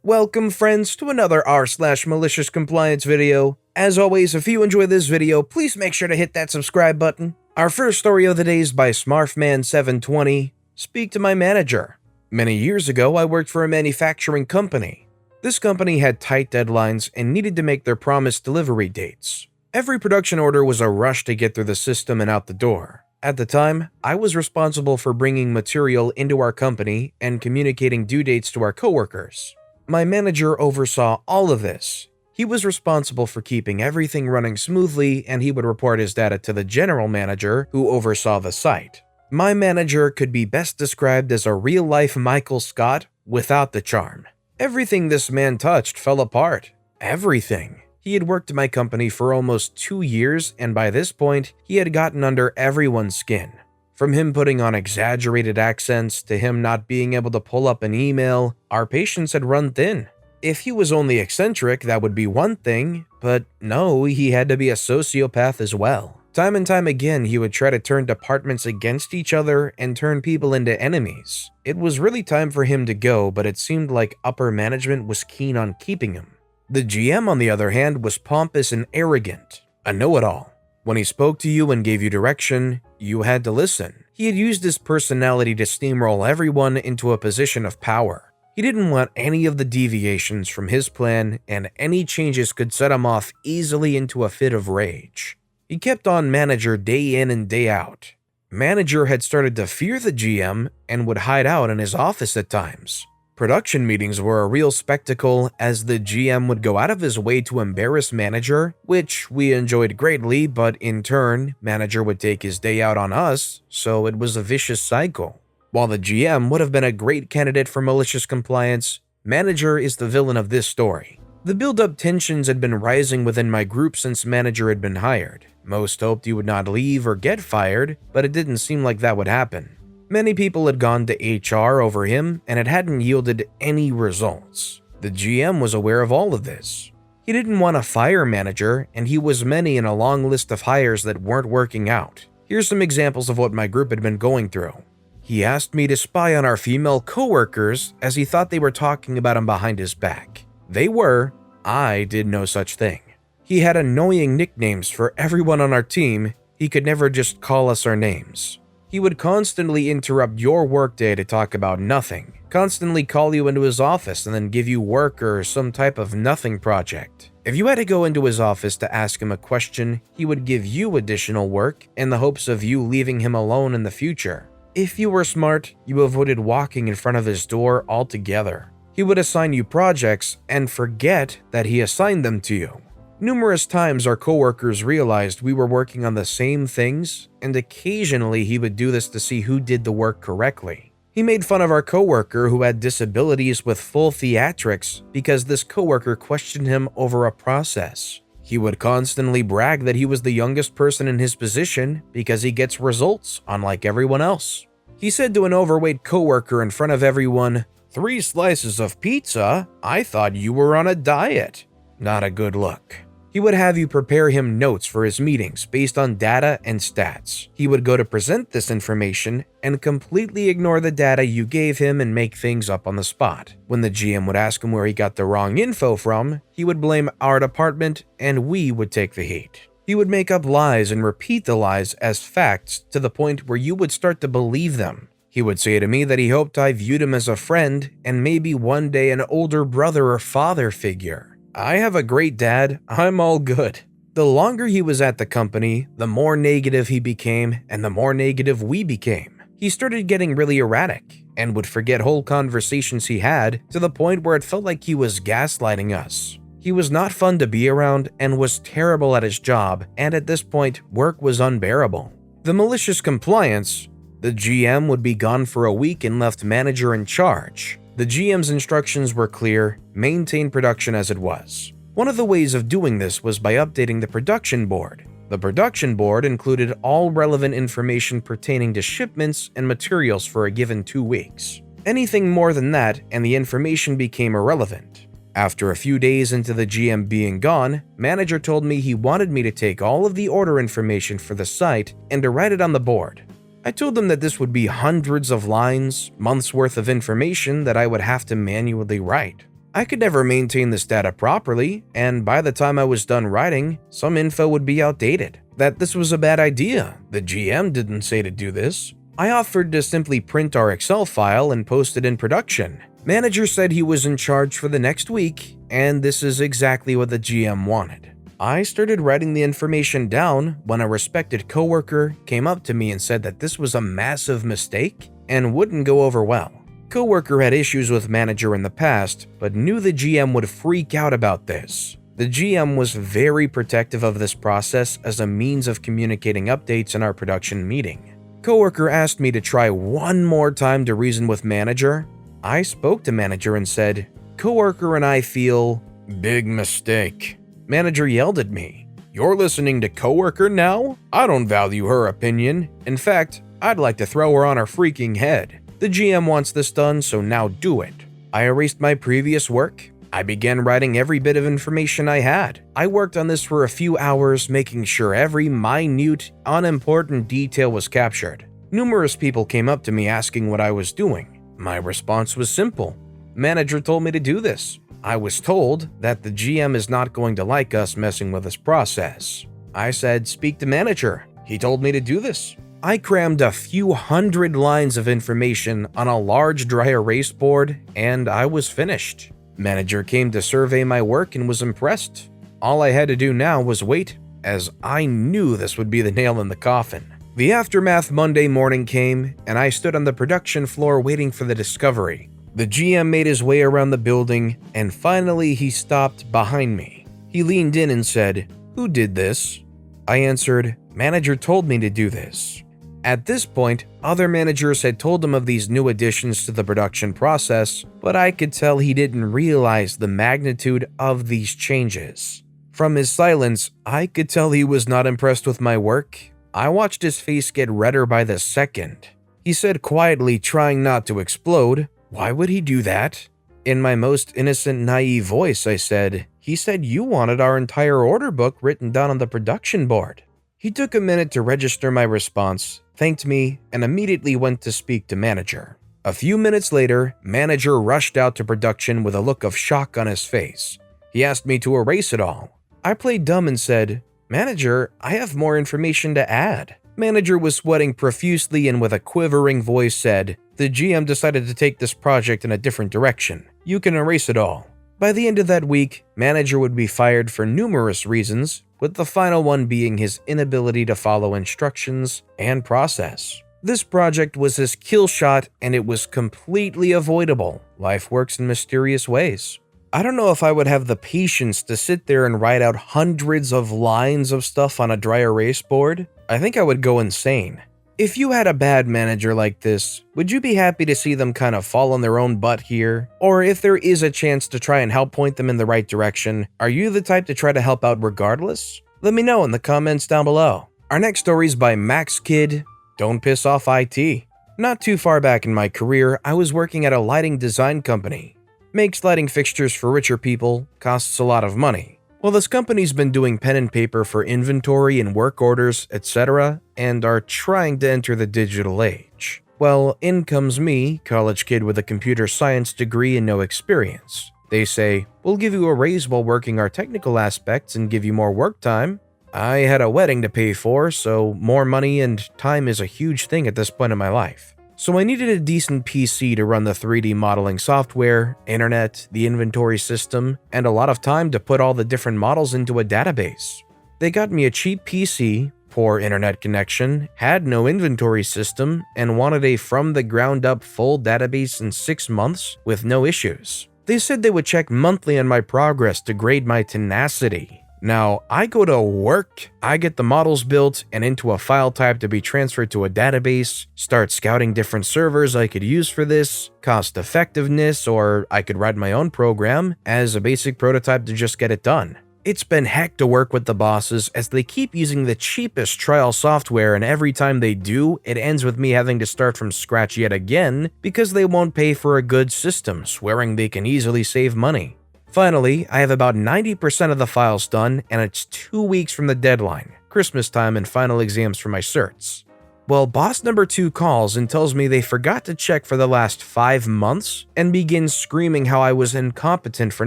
Welcome friends to another r/malicious compliance video. As always, if you enjoy this video, please make sure to hit that subscribe button. Our first story of the day is by Smarfman720. Speak to my manager. Many years ago, I worked for a manufacturing company. This company had tight deadlines and needed to make their promised delivery dates. Every production order was a rush to get through the system and out the door. At the time, I was responsible for bringing material into our company and communicating due dates to our coworkers. My manager oversaw all of this. He was responsible for keeping everything running smoothly, and he would report his data to the general manager who oversaw the site. My manager could be best described as a real-life Michael Scott without the charm. Everything this man touched fell apart. Everything. He had worked at my company for almost 2 years, and by this point, he had gotten under everyone's skin. From him putting on exaggerated accents to him not being able to pull up an email, our patience had run thin. If he was only eccentric, that would be one thing, but no, he had to be a sociopath as well. Time and time again, he would try to turn departments against each other and turn people into enemies. It was really time for him to go, but it seemed like upper management was keen on keeping him. The GM, on the other hand, was pompous and arrogant, a know-it-all. When he spoke to you and gave you direction, you had to listen. He had used his personality to steamroll everyone into a position of power. He didn't want any of the deviations from his plan, and any changes could set him off easily into a fit of rage. He kept on manager day in and day out. Manager had started to fear the GM and would hide out in his office at times. Production meetings were a real spectacle as the GM would go out of his way to embarrass manager, which we enjoyed greatly, but in turn, manager would take his day out on us, so it was a vicious cycle. While the GM would have been a great candidate for malicious compliance, manager is the villain of this story. The build-up tensions had been rising within my group since manager had been hired. Most hoped he would not leave or get fired, but it didn't seem like that would happen. Many people had gone to HR over him, and it hadn't yielded any results. The GM was aware of all of this. He didn't want to fire manager, and he was many in a long list of hires that weren't working out. Here's some examples of what my group had been going through. He asked me to spy on our female coworkers as he thought they were talking about him behind his back. They were. I did no such thing. He had annoying nicknames for everyone on our team. He could never just call us our names. He would constantly interrupt your workday to talk about nothing, constantly call you into his office and then give you work or some type of nothing project. If you had to go into his office to ask him a question, he would give you additional work in the hopes of you leaving him alone in the future. If you were smart, you avoided walking in front of his door altogether. He would assign you projects and forget that he assigned them to you. Numerous times our coworkers realized we were working on the same things, and occasionally he would do this to see who did the work correctly. He made fun of our coworker who had disabilities with full theatrics because this coworker questioned him over a process. He would constantly brag that he was the youngest person in his position because he gets results unlike everyone else. He said to an overweight coworker in front of everyone, "3 slices of pizza? I thought you were on a diet." Not a good look. He would have you prepare him notes for his meetings based on data and stats. He would go to present this information and completely ignore the data you gave him and make things up on the spot. When the GM would ask him where he got the wrong info from, he would blame our department and we would take the heat. He would make up lies and repeat the lies as facts to the point where you would start to believe them. He would say to me that he hoped I viewed him as a friend and maybe one day an older brother or father figure. I have a great dad, I'm all good. The longer he was at the company, the more negative he became and the more negative we became. He started getting really erratic and would forget whole conversations he had to the point where it felt like he was gaslighting us. He was not fun to be around and was terrible at his job, and at this point, work was unbearable. The malicious compliance, the GM would be gone for a week and left manager in charge. The GM's instructions were clear: maintain production as it was. One of the ways of doing this was by updating the production board. The production board included all relevant information pertaining to shipments and materials for a given 2 weeks. Anything more than that, and the information became irrelevant. After a few days into the GM being gone, manager told me he wanted me to take all of the order information for the site and to write it on the board. I told them that this would be hundreds of lines, months worth of information that I would have to manually write. I could never maintain this data properly, and by the time I was done writing, some info would be outdated. That this was a bad idea. The GM didn't say to do this. I offered to simply print our Excel file and post it in production. Manager said he was in charge for the next week, and this is exactly what the GM wanted. I started writing the information down when a respected coworker came up to me and said that this was a massive mistake and wouldn't go over well. Coworker had issues with manager in the past, but knew the GM would freak out about this. The GM was very protective of this process as a means of communicating updates in our production meeting. Coworker asked me to try one more time to reason with manager. I spoke to manager and said, "Coworker and I feel big mistake." Manager yelled at me, "You're listening to coworker now? I don't value her opinion. In fact, I'd like to throw her on her freaking head. The GM wants this done, so now do it." I erased my previous work. I began writing every bit of information I had. I worked on this for a few hours, making sure every minute, unimportant detail was captured. Numerous people came up to me asking what I was doing. My response was simple. Manager told me to do this. I was told that the GM is not going to like us messing with this process. I said, "Speak to manager." He told me to do this. I crammed a few hundred lines of information on a large dry erase board, and I was finished. Manager came to survey my work and was impressed. All I had to do now was wait, as I knew this would be the nail in the coffin. The aftermath Monday morning came, and I stood on the production floor waiting for the discovery. The GM made his way around the building, and finally he stopped behind me. He leaned in and said, "Who did this?" I answered, "Manager told me to do this." At this point, other managers had told him of these new additions to the production process, but I could tell he didn't realize the magnitude of these changes. From his silence, I could tell he was not impressed with my work. I watched his face get redder by the second. He said quietly, trying not to explode, "Why would he do that?" In my most innocent, naive voice, I said, "He said you wanted our entire order book written down on the production board." He took a minute to register my response, thanked me, and immediately went to speak to manager. A few minutes later, manager rushed out to production with a look of shock on his face. He asked me to erase it all. I played dumb and said, "Manager, I have more information to add." Manager was sweating profusely and with a quivering voice said, "The GM decided to take this project in a different direction. You can erase it all." By the end of that week, manager would be fired for numerous reasons, with the final one being his inability to follow instructions and process. This project was his kill shot, and it was completely avoidable. Life works in mysterious ways. I don't know if I would have the patience to sit there and write out hundreds of lines of stuff on a dry erase board. I think I would go insane. If you had a bad manager like this, would you be happy to see them kind of fall on their own butt here? Or if there is a chance to try and help point them in the right direction, are you the type to try to help out regardless? Let me know in the comments down below. Our next story is by Max Kid. Don't piss off IT. Not too far back in my career, I was working at a lighting design company. Makes lighting fixtures for richer people, costs a lot of money. Well, this company's been doing pen and paper for inventory and work orders, etc., and are trying to enter the digital age. Well, in comes me, college kid with a computer science degree and no experience. They say, "We'll give you a raise while working our technical aspects and give you more work time." I had a wedding to pay for, so more money and time is a huge thing at this point in my life. So I needed a decent PC to run the 3D modeling software, internet, the inventory system, and a lot of time to put all the different models into a database. They got me a cheap PC, poor internet connection, had no inventory system, and wanted a from-the-ground-up full database in 6 months with no issues. They said they would check monthly on my progress to grade my tenacity. Now, I go to work, I get the models built and into a file type to be transferred to a database, start scouting different servers I could use for this, cost effectiveness, or I could write my own program as a basic prototype to just get it done. It's been heck to work with the bosses as they keep using the cheapest trial software, and every time they do, it ends with me having to start from scratch yet again because they won't pay for a good system, swearing they can easily save money. Finally, I have about 90% of the files done, and it's 2 weeks from the deadline, Christmas time and final exams for my certs. Well, boss number 2 calls and tells me they forgot to check for the last 5 months and begins screaming how I was incompetent for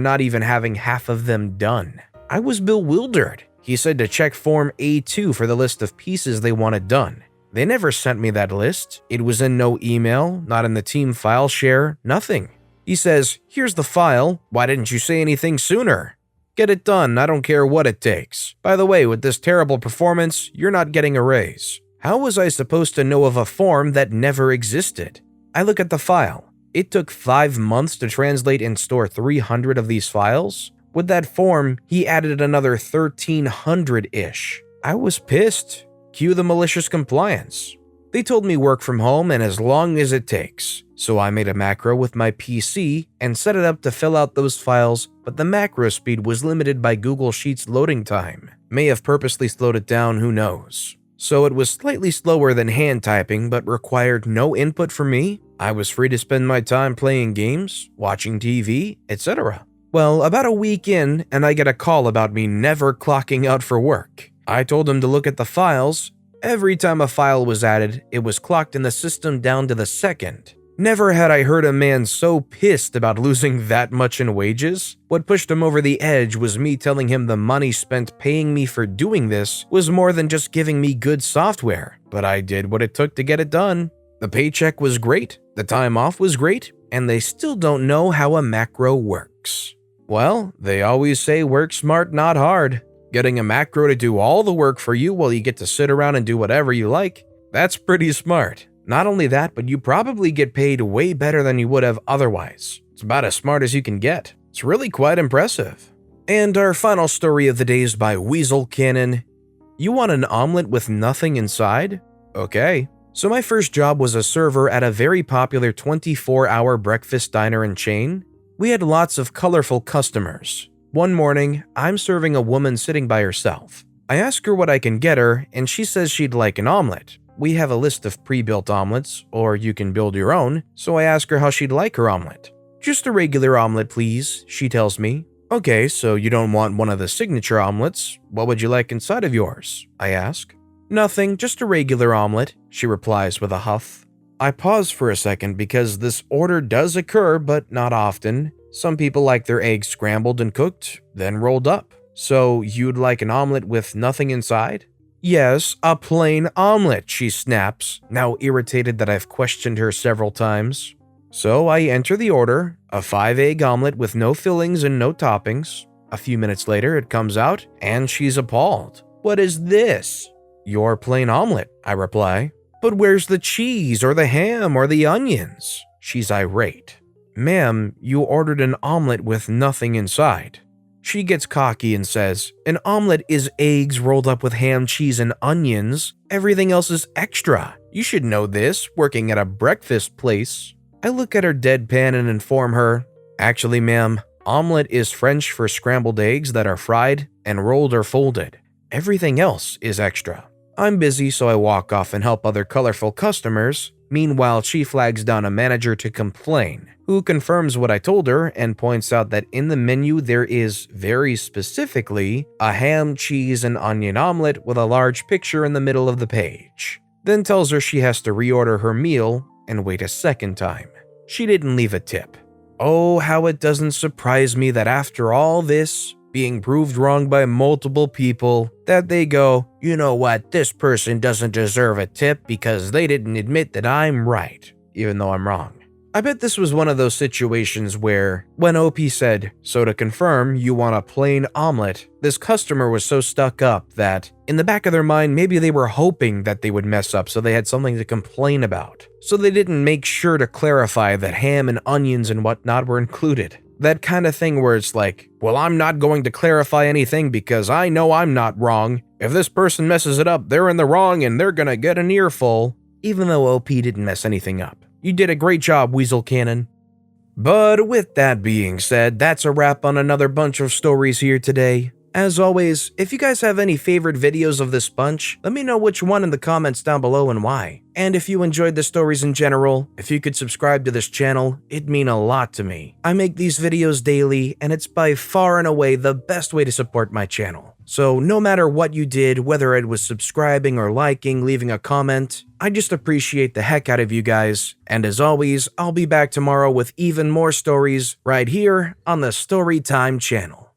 not even having half of them done. I was bewildered. He said to check Form A2 for the list of pieces they wanted done. They never sent me that list. It was in no email, not in the team file share, nothing. He says, "Here's the file. Why didn't you say anything sooner? Get it done, I don't care what it takes. By the way, with this terrible performance, you're not getting a raise." How was I supposed to know of a form that never existed? I look at the file. It took 5 months to translate and store 300 of these files. With that form, he added another 1,300-ish. I was pissed. Cue the malicious compliance. They told me work from home and as long as it takes. So I made a macro with my PC and set it up to fill out those files, but the macro speed was limited by Google Sheets loading time. May have purposely slowed it down, who knows. So it was slightly slower than hand typing, but required no input from me. I was free to spend my time playing games, watching TV, etc. Well, about a week in, and I get a call about me never clocking out for work. I told him to look at the files. Every time a file was added, it was clocked in the system down to the second. Never had I heard a man so pissed about losing that much in wages. What pushed him over the edge was me telling him the money spent paying me for doing this was more than just giving me good software, but I did what it took to get it done. The paycheck was great, the time off was great, and they still don't know how a macro works. Well, they always say work smart, not hard. Getting a macro to do all the work for you while you get to sit around and do whatever you like, that's pretty smart. Not only that, but you probably get paid way better than you would have otherwise. It's about as smart as you can get. It's really quite impressive. And our final story of the day is by Weasel Cannon. You want an omelet with nothing inside? Okay. So my first job was a server at a very popular 24-hour breakfast diner and chain. We had lots of colorful customers. One morning, I'm serving a woman sitting by herself. I ask her what I can get her, and she says she'd like an omelet. We have a list of pre-built omelets, or you can build your own, so I ask her how she'd like her omelet. "Just a regular omelet, please," she tells me. "Okay, so you don't want one of the signature omelets. What would you like inside of yours?" I ask. "Nothing, just a regular omelet," she replies with a huff. I pause for a second because this order does occur, but not often. Some people like their eggs scrambled and cooked, then rolled up. "So you'd like an omelet with nothing inside?" "Yes, a plain omelet," she snaps, now irritated that I've questioned her several times. So I enter the order, a 5-egg omelet with no fillings and no toppings. A few minutes later, it comes out, and she's appalled. "What is this?" "Your plain omelet," I reply. "But where's the cheese or the ham or the onions?" She's irate. "Ma'am, you ordered an omelet with nothing inside." She gets cocky and says, "An omelet is eggs rolled up with ham, cheese, and onions. Everything else is extra. You should know this, working at a breakfast place." I look at her deadpan and inform her, "Actually, ma'am, omelet is French for scrambled eggs that are fried and rolled or folded. Everything else is extra." I'm busy, so I walk off and help other colorful customers. Meanwhile, she flags down a manager to complain, who confirms what I told her and points out that in the menu there is, very specifically, a ham, cheese, and onion omelet with a large picture in the middle of the page. Then tells her she has to reorder her meal and wait a second time. She didn't leave a tip. Oh, how it doesn't surprise me that after all this, being proved wrong by multiple people, that they go, "You know what, this person doesn't deserve a tip because they didn't admit that I'm right, even though I'm wrong." I bet this was one of those situations where, when OP said, "So to confirm, you want a plain omelet," this customer was so stuck up that, in the back of their mind, maybe they were hoping that they would mess up so they had something to complain about. So they didn't make sure to clarify that ham and onions and whatnot were included. That kind of thing where it's like, well, I'm not going to clarify anything because I know I'm not wrong. If this person messes it up, they're in the wrong and they're gonna get an earful. Even though OP didn't mess anything up. You did a great job, Weasel Cannon. But with that being said, that's a wrap on another bunch of stories here today. As always, if you guys have any favorite videos of this bunch, let me know which one in the comments down below and why. And if you enjoyed the stories in general, if you could subscribe to this channel, it'd mean a lot to me. I make these videos daily, and it's by far and away the best way to support my channel. So no matter what you did, whether it was subscribing or liking, leaving a comment, I just appreciate the heck out of you guys. And as always, I'll be back tomorrow with even more stories right here on the Storytime channel.